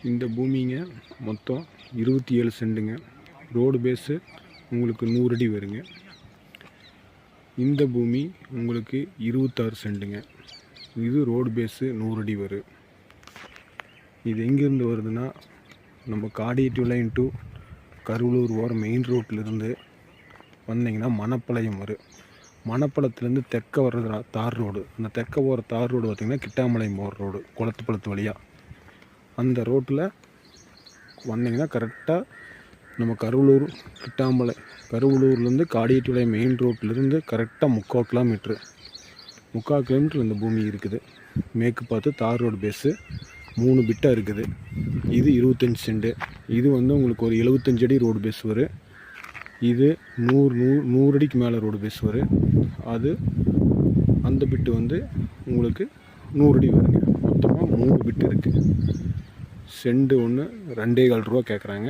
இந்த பூமிங்க மொத்தம் 27 சென்ட்டுங்க. Road base உங்களுக்கு 100 அடி வருங்க. இந்த பூமி உங்களுக்கு 26 சென்ட்டுங்க. இது ரோடு பேஸு 100 அடி வரும். இது எங்கேருந்து வருதுன்னா, நம்ம காடியேட்டி லைன் டு கருவலூர் ஓர மெயின் ரோட்டிலேருந்து வந்தீங்கன்னா மணப்பாளையம் வரும். மணப்பாளையத்துலேருந்து தெற்க வர்றது தார் ரோடு. அந்த தெற்க போகிற தார் ரோடு பார்த்திங்கன்னா கிட்டாமலை போகிற ரோடு, குளத்துப்பழத்து வழியாக. அந்த ரோட்டில் வந்தீங்கன்னா கரெக்டாக நம்ம கருவலூர்லேருந்து காடியேட்டி மெயின் ரோட்லேருந்து கரெக்டாக 3/4 கிலோமீட்டர் இந்த பூமி இருக்குது. மேற்கு பார்த்து தார் ரோடு பேஸு 3 பிட்டாக இருக்குது. இது 25 சென்ட்டு. இது உங்களுக்கு ஒரு 75 அடி ரோடு பேஸ் வரும். இது 100 அடிக்கு மேலே ரோடு பேஸ் வரும். அந்த பிட்டு உங்களுக்கு 100 அடி வருங்க. மொத்தமாக 3 பிட்டு இருக்குது. சென்ட் ஒன்று 2,4 ரூபா கேட்குறாங்க.